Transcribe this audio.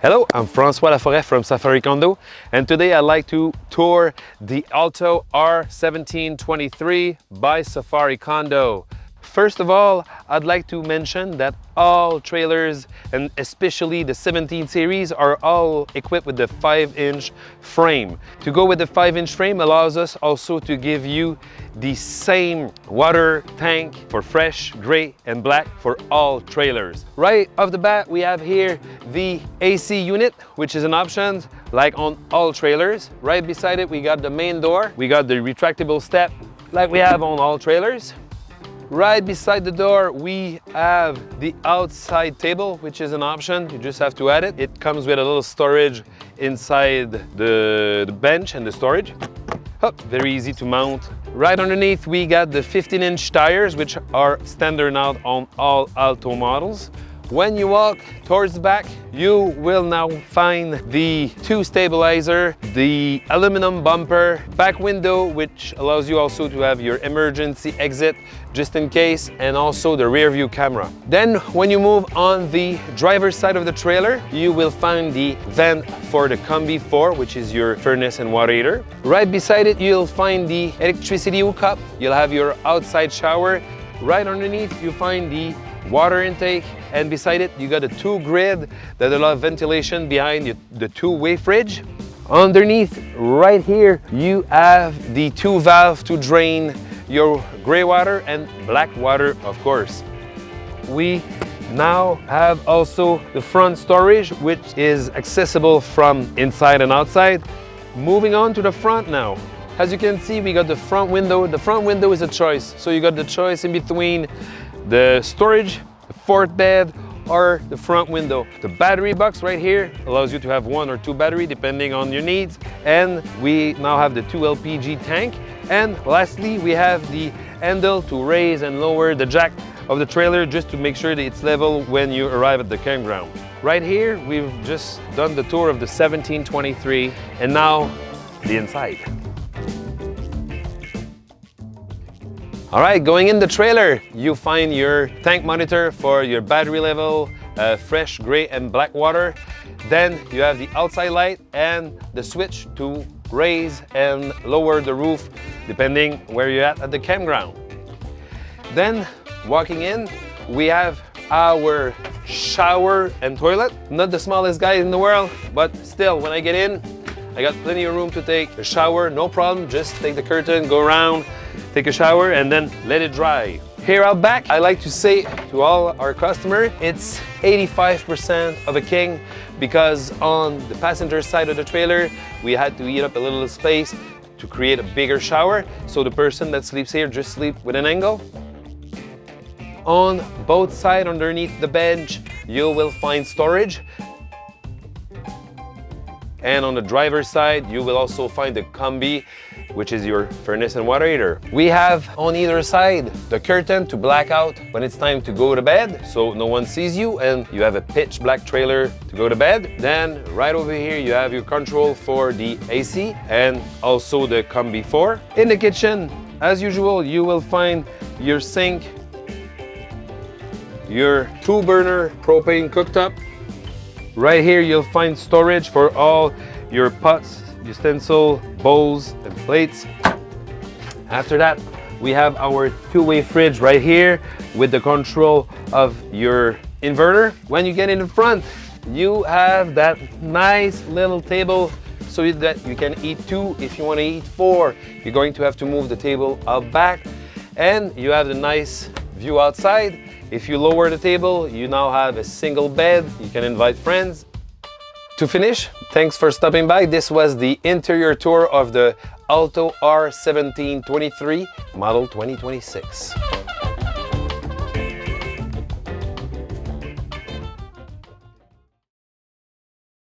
Hello, I'm François Laforêt from Safari Condo, and today I'd like to tour the Alto R1723 by Safari Condo. First of all, I'd like to mention that all trailers, and especially the 17 series, are all equipped with the 5-inch frame. To go with the 5-inch frame allows us also to give you the same water tank for fresh, gray, and black for all trailers. Right off the bat, we have here the AC unit, which is an option like on all trailers. Right beside it, we got the main door. We got the retractable step like we have on all trailers. Right beside the door, we have the outside table, which is an option. You just have to add it. It comes with a little storage inside the bench and the storage. Oh, very easy to mount. Right underneath, we got the 15-inch tires, which are standard now on all Alto models. When you walk towards the back, you will now find the 2 stabilizer, the aluminum bumper, back window, which allows you also to have your emergency exit just in case, and also the rear view camera. Then when you move on the driver's side of the trailer, you will find the vent for the Combi 4, which is your furnace and water heater. Right beside it, you'll find the electricity hookup. You'll have your outside shower. Right underneath, you find the water intake, and beside it you got a 2 grid that allow ventilation behind the 2-way fridge. Underneath right here you have the 2 valves to drain your gray water and black water, of course. We now have also the front storage, which is accessible from inside and outside. Moving on to the front now. As you can see, we got the front window. The front window is a choice, so you got the choice in between the storage, the 4th bed, or the front window. The battery box right here allows you to have 1 or 2 battery depending on your needs. And we now have the 2 LPG tank. And lastly, we have the handle to raise and lower the jack of the trailer just to make sure that it's level when you arrive at the campground. Right here, we've just done the tour of the 1723, and now the inside. All right, going in the trailer, you find your tank monitor for your battery level, fresh gray and black water. Then you have the outside light and the switch to raise and lower the roof depending where you're at the campground. Then walking in, we have our shower and toilet. Not the smallest guy in the world, but still, when I get in, I got plenty of room to take a shower, no problem. Just take the curtain, go around, take a shower, and then let it dry. Here out back, I like to say to all our customers, it's 85% of a king, because on the passenger side of the trailer, we had to eat up a little space to create a bigger shower, so the person that sleeps here just sleep with an angle. On both sides underneath the bench, you will find storage. And on the driver's side, you will also find the Combi, which is your furnace and water heater. We have on either side the curtain to black out when it's time to go to bed, so no one sees you, and you have a pitch black trailer to go to bed. Then right over here, you have your control for the AC and also the Combi 4. In the kitchen, as usual, you will find your sink, your 2-burner propane cooktop. Right here, you'll find storage for all your pots, utensil, bowls, and plates. After that, we have our 2-way fridge right here with the control of your inverter. When you get in the front, you have that nice little table so that you can eat 2. If you want to eat 4, you're going to have to move the table out back. And you have the nice view outside. If you lower the table, you now have a single bed. You can invite friends. To finish, thanks for stopping by. This was the interior tour of the Alto R1723 model 2026.